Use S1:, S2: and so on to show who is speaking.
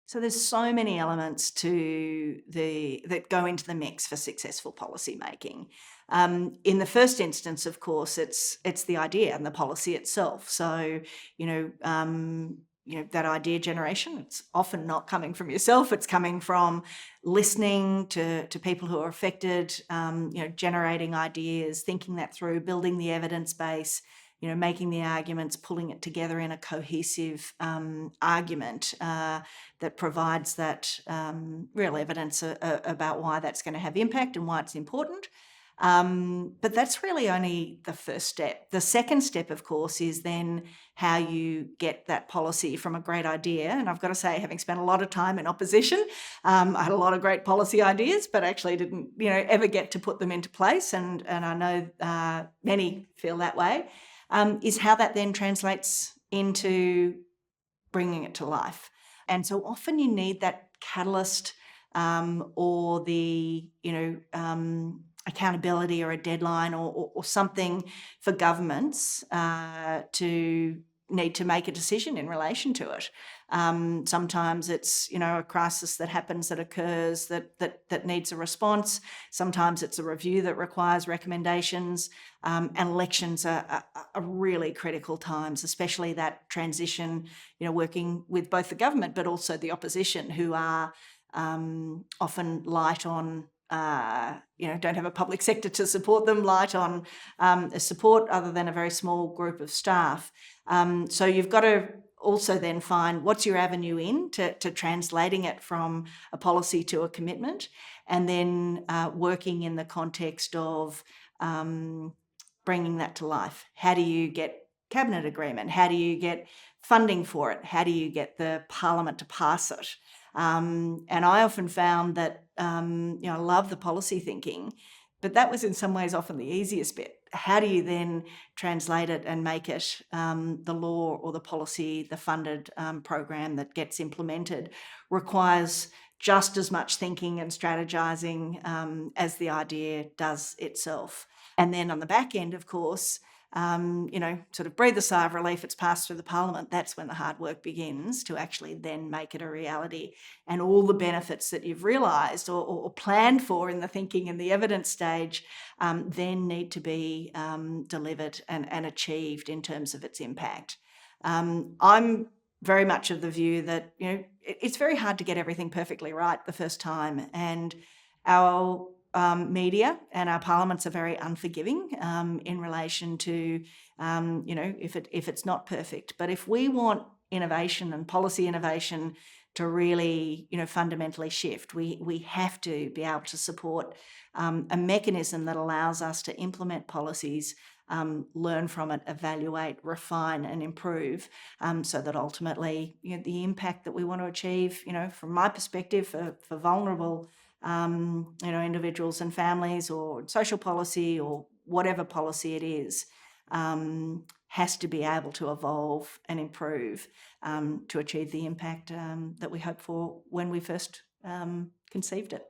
S1: So there's so many elements to that go into the mix for successful policy making. In the first instance, of course, it's the idea and the policy itself. So you know, that idea generation. It's often not coming from yourself. It's coming from listening to people who are affected. Generating ideas, thinking that through, building the evidence base. Making the arguments, pulling it together in a cohesive argument that provides that real evidence about why that's going to have impact and why it's important. But that's really only the first step. The second step, of course, is then how you get that policy from a great idea. And I've got to say, having spent a lot of time in opposition, I had a lot of great policy ideas, but actually didn't, ever get to put them into place. And I know many feel that way. Is how that then translates into bringing it to life. And so often you need that catalyst or the, accountability or a deadline or something for governments to need to make a decision in relation to it. Sometimes it's, a crisis that happens, that occurs, that needs a response. Sometimes it's a review that requires recommendations. And elections are really critical times, especially that transition, working with both the government but also the opposition, who are often light on don't have a public sector to support them, light on support other than a very small group of staff. So you've got to also then find what's your avenue in to translating it from a policy to a commitment, and then working in the context of bringing that to life. How do you get cabinet agreement? How do you get funding for it? How do you get the parliament to pass it? And I often found that, I love the policy thinking, but that was in some ways often the easiest bit. How do you then translate it and make it the law or the policy, the funded program that gets implemented, requires just as much thinking and strategizing as the idea does itself. And then on the back end, of course, sort of breathe a sigh of relief, it's passed through the parliament. That's when the hard work begins to actually then make it a reality. And all the benefits that you've realised or planned for in the thinking and the evidence stage then need to be delivered and achieved in terms of its impact. I'm very much of the view that, it's very hard to get everything perfectly right the first time. And our media and our parliaments are very unforgiving in relation to, if it's not perfect. But if we want innovation and policy innovation to really, fundamentally shift, we have to be able to support a mechanism that allows us to implement policies, learn from it, evaluate, refine and improve, so that ultimately, the impact that we want to achieve, from my perspective, for vulnerable individuals and families, or social policy, or whatever policy it is, has to be able to evolve and improve to achieve the impact that we hope for when we first conceived it.